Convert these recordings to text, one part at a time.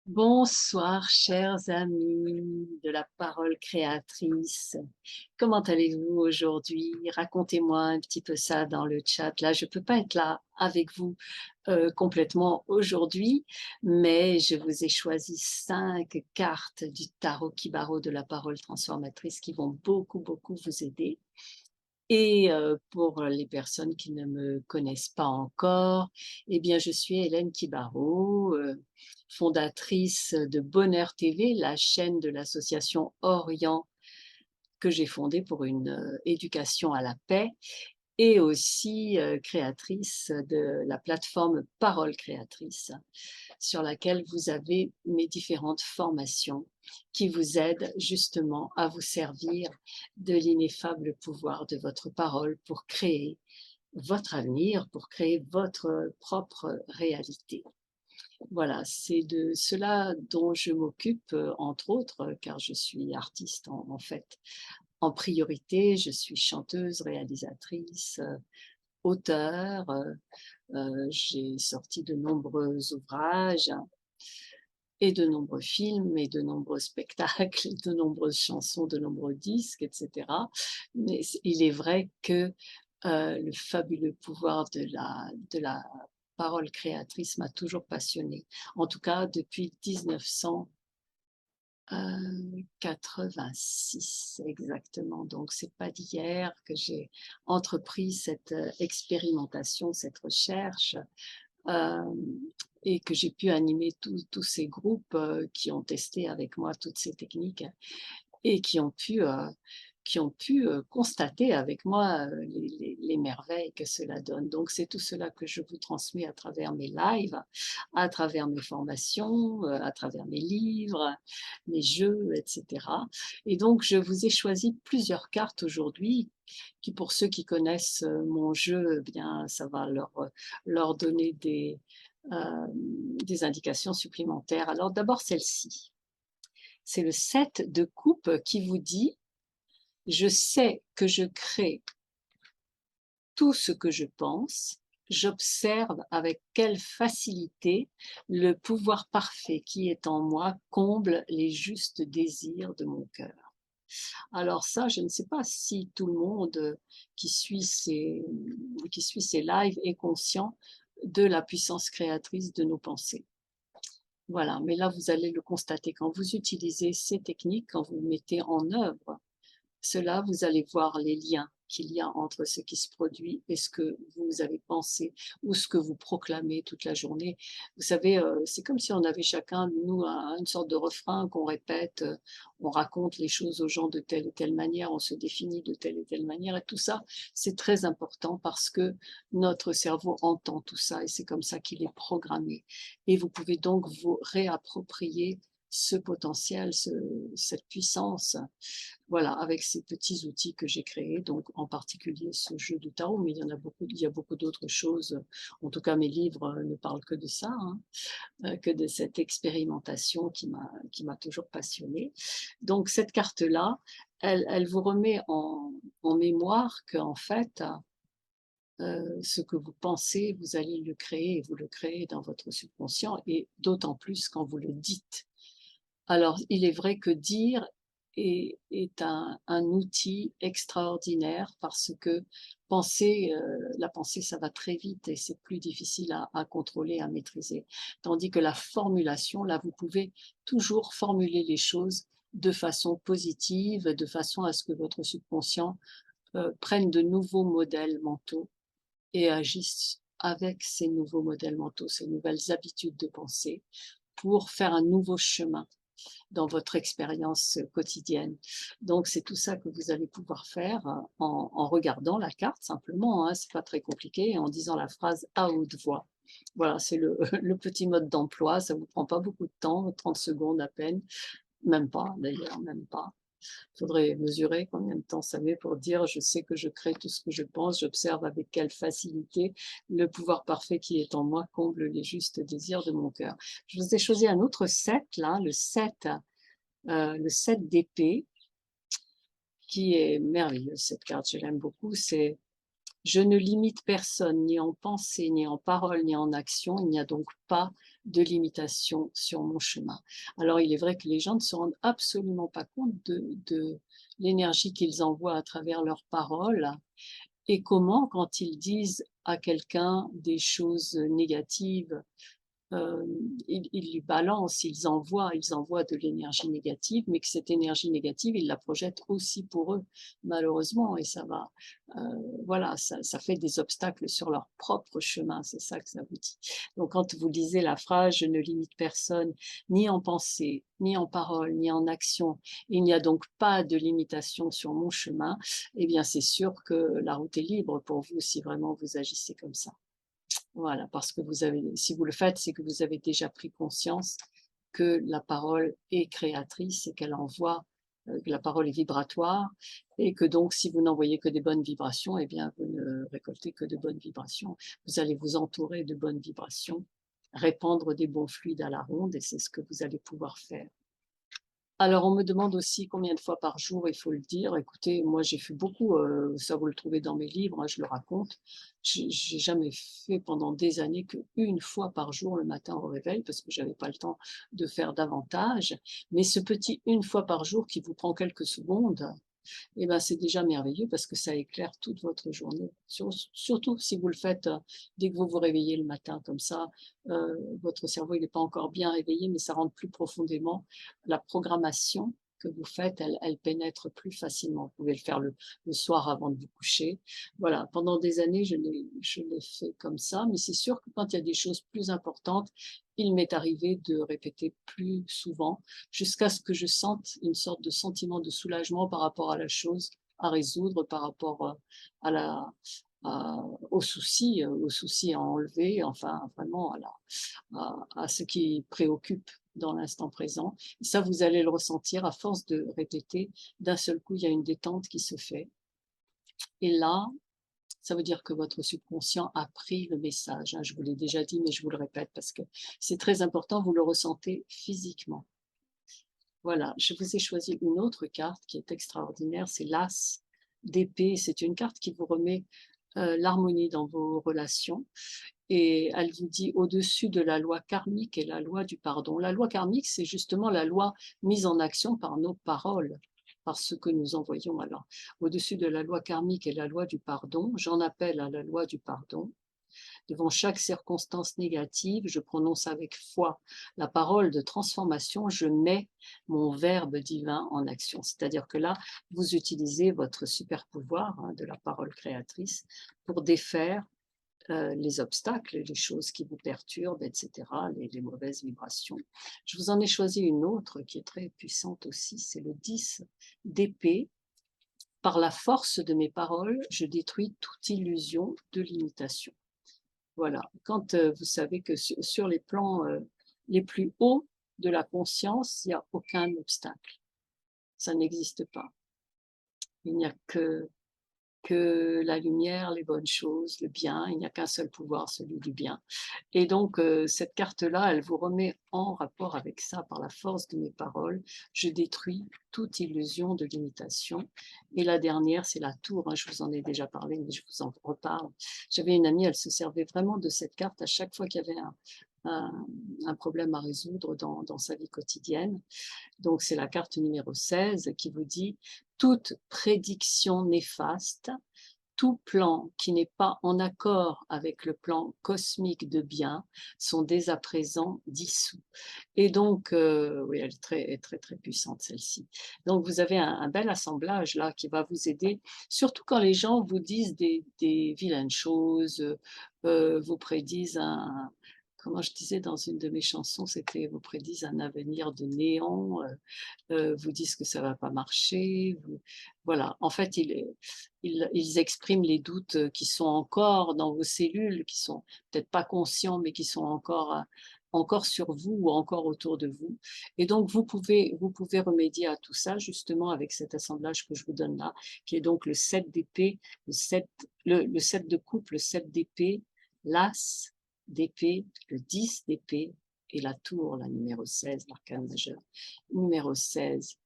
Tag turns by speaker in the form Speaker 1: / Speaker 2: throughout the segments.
Speaker 1: Bonsoir, chers amis de la parole créatrice. Comment allez-vous aujourd'hui? Racontez-moi un petit peu ça dans le chat. Là, je ne peux pas être là avec vous complètement aujourd'hui, mais je vous ai choisi 5 cartes du tarot Kibaro de la parole transformatrice qui vont beaucoup vous aider. Et pour les personnes qui ne me connaissent pas encore, eh bien, je suis Hélène Kibaro, fondatrice de Bonheur TV, la chaîne de l'association Orient que j'ai fondée pour une éducation à la paix et aussi créatrice de la plateforme Parole Créatrice, sur laquelle vous avez mes différentes formations qui vous aident justement à vous servir de l'ineffable pouvoir de votre parole pour créer votre avenir, pour créer votre propre réalité. Voilà, c'est de cela dont je m'occupe, entre autres, car je suis artiste en fait. En priorité, je suis chanteuse, réalisatrice, auteure, j'ai sorti de nombreux ouvrages et de nombreux films et de nombreux spectacles, de nombreuses chansons, de nombreux disques, etc. Mais il est vrai que le fabuleux pouvoir de la parole créatrice m'a toujours passionnée. En tout cas, depuis 1986 exactement. Donc, c'est pas d'hier que j'ai entrepris cette expérimentation, cette recherche, euh, et que j'ai pu animer tous ces groupes qui ont testé avec moi toutes ces techniques et qui ont pu constater avec moi les merveilles que cela donne. Donc c'est tout cela que je vous transmets à travers mes lives, à travers mes formations, à travers mes livres, mes jeux, etc. Et donc je vous ai choisi plusieurs cartes aujourd'hui qui, pour ceux qui connaissent mon jeu, eh bien ça va leur donner des indications supplémentaires. Alors d'abord celle-ci. C'est le 7 de coupe qui vous dit je sais que je crée tout ce que je pense, j'observe avec quelle facilité le pouvoir parfait qui est en moi comble les justes désirs de mon cœur. Alors ça, je ne sais pas si tout le monde qui suit ces lives est conscient de la puissance créatrice de nos pensées. Voilà, mais là, vous allez le constater quand vous utilisez ces techniques, quand vous mettez en œuvre cela, vous allez voir les liens qu'il y a entre ce qui se produit et ce que vous avez pensé ou ce que vous proclamez toute la journée. Vous savez, c'est comme si on avait chacun de nous une sorte de refrain qu'on répète, on raconte les choses aux gens de telle et telle manière, on se définit de telle et telle manière et tout ça, c'est très important parce que notre cerveau entend tout ça et c'est comme ça qu'il est programmé. Et vous pouvez donc vous réapproprier ce potentiel, cette puissance, voilà, avec ces petits outils que j'ai créés, donc en particulier ce jeu de tarot, mais il y a beaucoup d'autres choses. En tout cas, mes livres ne parlent que de ça, hein, que de cette expérimentation qui m'a toujours passionnée. Donc cette carte-là, elle vous remet en mémoire qu'en fait, ce que vous pensez, vous allez le créer et vous le créez dans votre subconscient et d'autant plus quand vous le dites. Alors, il est vrai que dire est un outil extraordinaire parce que la pensée, ça va très vite et c'est plus difficile à contrôler, à maîtriser. Tandis que la formulation, là, vous pouvez toujours formuler les choses de façon positive, de façon à ce que votre subconscient prenne de nouveaux modèles mentaux et agisse avec ces nouveaux modèles mentaux, ces nouvelles habitudes de pensée pour faire un nouveau chemin dans votre expérience quotidienne. Donc c'est tout ça que vous allez pouvoir faire en regardant la carte simplement, hein, c'est pas très compliqué, en disant la phrase à haute voix. Voilà, c'est le, le petit mode d'emploi, ça vous prend pas beaucoup de temps, 30 secondes à peine, même pas d'ailleurs, même pas. Il faudrait mesurer combien de temps ça met pour dire je sais que je crée tout ce que je pense, j'observe avec quelle facilité le pouvoir parfait qui est en moi comble les justes désirs de mon cœur. Je vous ai choisi un autre 7 là, le 7 d'épée, qui est merveilleux cette carte, je l'aime beaucoup. C'est Je ne limite personne, ni en pensée, ni en parole, ni en action. Il n'y a donc pas de limitation sur mon chemin. Alors, il est vrai que les gens ne se rendent absolument pas compte de l'énergie qu'ils envoient à travers leurs paroles et comment, quand ils disent à quelqu'un des choses négatives, ils lui balancent, ils envoient de l'énergie négative, mais que cette énergie négative, ils la projettent aussi pour eux, malheureusement, et ça va, voilà, ça fait des obstacles sur leur propre chemin, c'est ça que ça vous dit. Donc quand vous lisez la phrase: «Je ne limite personne, ni en pensée, ni en parole, ni en action, il n'y a donc pas de limitation sur mon chemin», eh bien c'est sûr que la route est libre pour vous si vraiment vous agissez comme ça. Voilà, parce que vous avez, si vous le faites, c'est que vous avez déjà pris conscience que la parole est créatrice et qu'elle envoie, que la parole est vibratoire et que donc si vous n'envoyez que des bonnes vibrations, eh bien vous ne récoltez que de bonnes vibrations. Vous allez vous entourer de bonnes vibrations, répandre des bons fluides à la ronde et c'est ce que vous allez pouvoir faire. Alors, on me demande aussi combien de fois par jour il faut le dire. Écoutez, moi j'ai fait beaucoup, ça vous le trouvez dans mes livres, hein, je le raconte. J'ai jamais fait pendant des années qu'1 fois par jour le matin au réveil parce que j'avais pas le temps de faire davantage. Mais ce petit une fois par jour qui vous prend quelques secondes, et ben, c'est déjà merveilleux parce que ça éclaire toute votre journée. Surtout si vous le faites, dès que vous vous réveillez le matin comme ça, votre cerveau il est pas encore bien réveillé, mais ça rentre plus profondément. La programmation que vous faites, elle pénètre plus facilement. Vous pouvez le faire le soir avant de vous coucher. Voilà, pendant des années, je l'ai fait comme ça, mais c'est sûr que quand il y a des choses plus importantes, il m'est arrivé de répéter plus souvent jusqu'à ce que je sente une sorte de sentiment de soulagement par rapport à la chose à résoudre, par rapport, à la aux soucis à enlever, enfin vraiment à ce qui préoccupe dans l'instant présent. Et ça, vous allez le ressentir à force de répéter. D'un seul coup, il y a une détente qui se fait et là, ça veut dire que votre subconscient a pris le message, hein. Je vous l'ai déjà dit, mais je vous le répète parce que c'est très important, vous le ressentez physiquement. Voilà, je vous ai choisi une autre carte qui est extraordinaire, c'est l'As d'épée. C'est une carte qui vous remet l'harmonie dans vos relations et elle vous dit au-dessus de la loi karmique et la loi du pardon. La loi karmique, c'est justement la loi mise en action par nos paroles, par ce que nous envoyons. Alors, au-dessus de la loi karmique et la loi du pardon, j'en appelle à la loi du pardon. Devant chaque circonstance négative, je prononce avec foi la parole de transformation, je mets mon verbe divin en action. C'est-à-dire que là, vous utilisez votre super pouvoir, hein, de la parole créatrice pour défaire les obstacles, les choses qui vous perturbent, etc., les mauvaises vibrations. Je vous en ai choisi une autre qui est très puissante aussi, c'est le 10 d'épée. Par la force de mes paroles, je détruis toute illusion de limitation. Voilà, quand vous savez que sur les plans les plus hauts de la conscience, il n'y a aucun obstacle. Ça n'existe pas. Il n'y a que la lumière, les bonnes choses, le bien. Il n'y a qu'un seul pouvoir, celui du bien. Et donc, cette carte-là, elle vous remet en rapport avec ça par la force de mes paroles. Je détruis toute illusion de limitation. Et la dernière, c'est la tour, hein, je vous en ai déjà parlé, mais je vous en reparle. J'avais une amie, elle se servait vraiment de cette carte à chaque fois qu'il y avait un problème à résoudre dans sa vie quotidienne. Donc, c'est la carte numéro 16 qui vous dit: «Toute prédiction néfaste, tout plan qui n'est pas en accord avec le plan cosmique de bien sont dès à présent dissous». Et donc, oui, elle est très, très, très puissante celle-ci. Donc, vous avez un bel assemblage là qui va vous aider, surtout quand les gens vous disent des vilaines choses, vous prédisent comment je disais dans une de mes chansons, c'était vous prédisent un avenir de néant, vous disent que ça va pas marcher, voilà. En fait, ils expriment les doutes qui sont encore dans vos cellules, qui sont peut-être pas conscients, mais qui sont encore sur vous ou encore autour de vous. Et donc, vous pouvez remédier à tout ça justement avec cet assemblage que je vous donne là, qui est donc le 7 d'épée, le 7 de coupe, le 7 d'épée, l'as d'épée, le 10 d'épée et la tour, la numéro 16, l'arcane majeur. Numéro 16.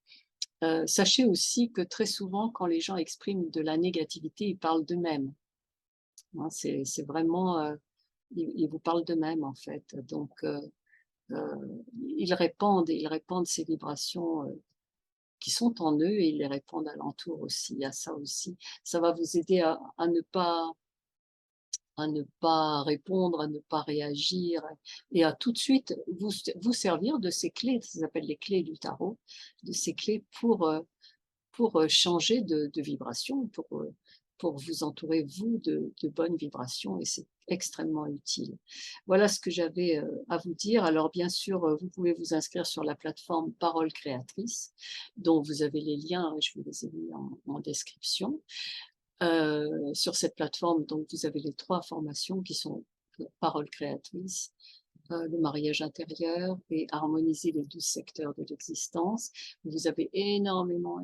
Speaker 1: Sachez aussi que très souvent, quand les gens expriment de la négativité, ils parlent d'eux-mêmes. hein. C'est vraiment, ils vous parlent d'eux-mêmes en fait. Donc, ils répandent ces vibrations qui sont en eux et ils les répandent alentour aussi. Il y a ça aussi. Ça va vous aider à ne pas répondre, à ne pas réagir et à tout de suite vous servir de ces clés, ça s'appelle les clés du tarot, de ces clés pour changer de vibration, pour vous entourer, vous, de bonnes vibrations et c'est extrêmement utile. Voilà ce que j'avais à vous dire. Alors bien sûr, vous pouvez vous inscrire sur la plateforme Parole Créatrice, dont vous avez les liens, je vous les ai mis en description. Sur cette plateforme, donc vous avez les 3 formations qui sont Parole Créatrice, le mariage intérieur et harmoniser les 12 secteurs de l'existence. Vous avez énormément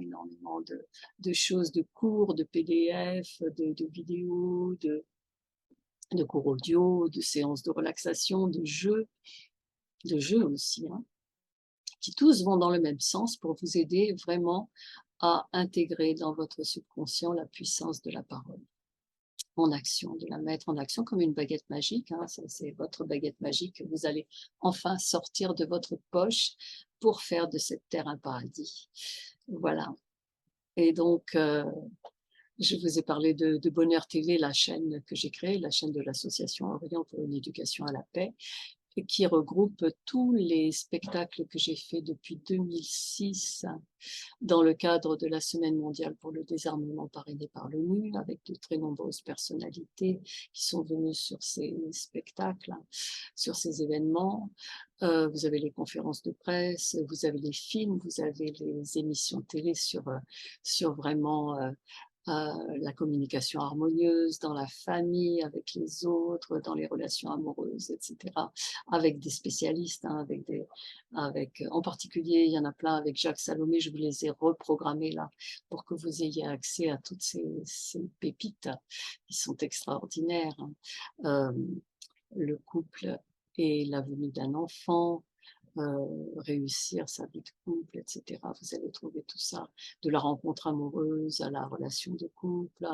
Speaker 1: de choses, de cours, de PDF, de vidéos, de cours audio, de séances de relaxation, de jeux aussi, hein, qui tous vont dans le même sens pour vous aider vraiment à intégrer dans votre subconscient la puissance de la parole en action, de la mettre en action comme une baguette magique, hein, c'est votre baguette magique que vous allez enfin sortir de votre poche pour faire de cette terre un paradis. Voilà. Et donc, je vous ai parlé de Bonheur TV, la chaîne que j'ai créée, la chaîne de l'association Orient pour une éducation à la paix, et qui regroupe tous les spectacles que j'ai faits depuis 2006 dans le cadre de la Semaine mondiale pour le désarmement parrainée par l'ONU, avec de très nombreuses personnalités qui sont venues sur ces spectacles, sur ces événements. Vous avez les conférences de presse, vous avez les films, vous avez les émissions de télé sur vraiment la communication harmonieuse dans la famille, avec les autres, dans les relations amoureuses, etc. Avec des spécialistes, hein, en particulier, il y en a plein avec Jacques Salomé, je vous les ai reprogrammés là, pour que vous ayez accès à toutes ces pépites qui sont extraordinaires, hein. Le couple et la venue d'un enfant, réussir sa vie de couple, etc. Vous allez trouver tout ça, de la rencontre amoureuse à la relation de couple.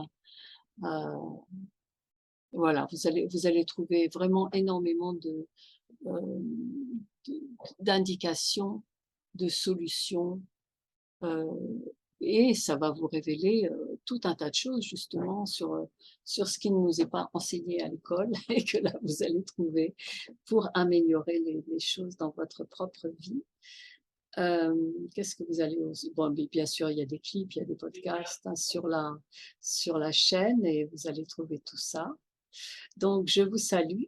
Speaker 1: Voilà, vous allez trouver vraiment énormément euh, d'indications, de solutions, et ça va vous révéler tout un tas de choses justement sur ce qui ne nous est pas enseigné à l'école et que là vous allez trouver pour améliorer les choses dans votre propre vie. Qu'est-ce que vous allez aussi... Bon, bien sûr, il y a des clips, il y a des podcasts, hein, sur la chaîne et vous allez trouver tout ça. Donc, je vous salue.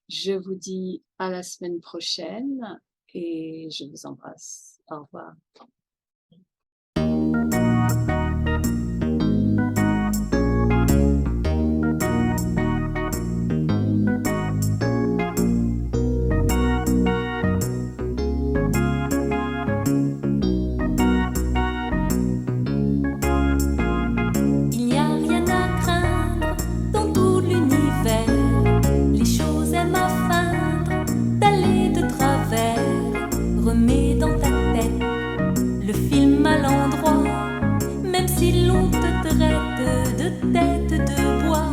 Speaker 1: Je vous dis à la semaine prochaine et je vous embrasse. Au revoir.
Speaker 2: Il n'y a rien à craindre dans tout l'univers. Les choses aiment à feindre d'aller de travers. Remets dans ta tête le film à l'endroit. Même si l'on te traite de tête de bois,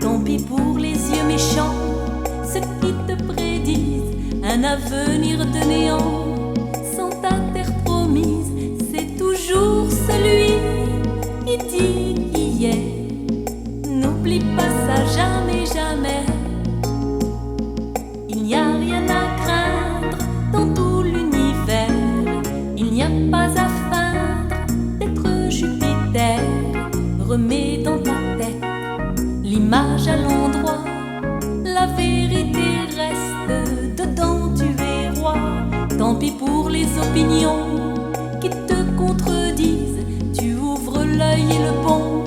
Speaker 2: tant pis pour les yeux méchants, ceux qui te prédisent un avenir de néant. Sans ta terre promise, c'est toujours celui qui dit qui est. N'oublie pas ça jamais, jamais. Il n'y a rien à craindre dans tout l'univers. Il n'y a pas à feindre d'être Jupiter. Remets dans ta tête l'image à l'endroit. La vérité reste dedans, tu es roi. Tant pis pour les opinions qui te contredisent. Tu ouvres l'œil et le bon,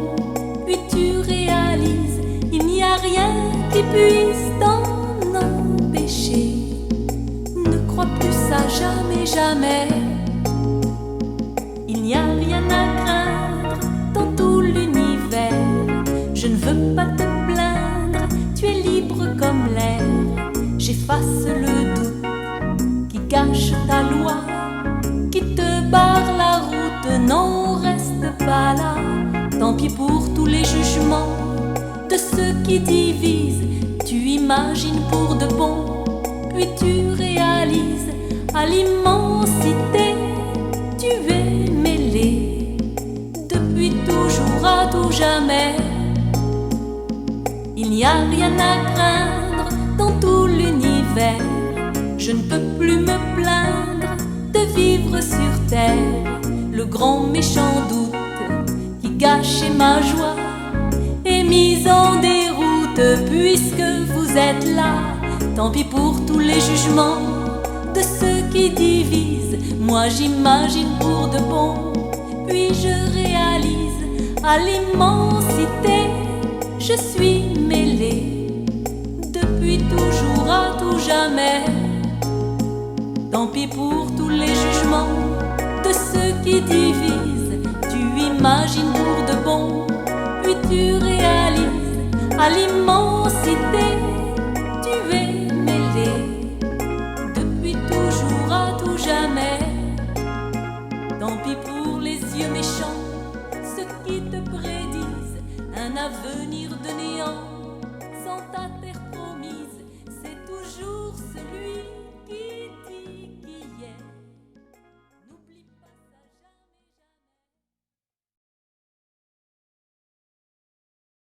Speaker 2: puis tu réalises, il n'y a rien qui puisse t'en empêcher. Ne crois plus ça jamais, jamais. Il n'y a rien à craindre dans tout l'univers. Je ne veux pas te plaindre, tu es libre comme l'air. J'efface le doute qui cache ta loi, qui te barre la route, non, reste pas là. Tant pis pour tous les jugements de de ceux qui divisent. Tu imagines pour de bon, puis tu réalises à l'immensité. Tu es mêlé depuis toujours à tout jamais. Il n'y a rien à craindre dans tout l'univers. Je ne peux plus me plaindre de vivre sur terre. Le grand méchant doute qui gâchait ma joie est mis en déroute puisque vous êtes là. Tant pis pour tous les jugements de ceux qui divisent. Moi j'imagine pour de bon, puis je réalise à l'immensité. Je suis mêlé depuis toujours à tout jamais. Tant pis pour tous les jugements de ceux qui divisent. Tu imagines pour de bon, puis tu réalises à l'immensité. Tu es mêlé depuis toujours à tout jamais. Tant pis pour les yeux méchants, ceux qui te prédisent un avenir de néant.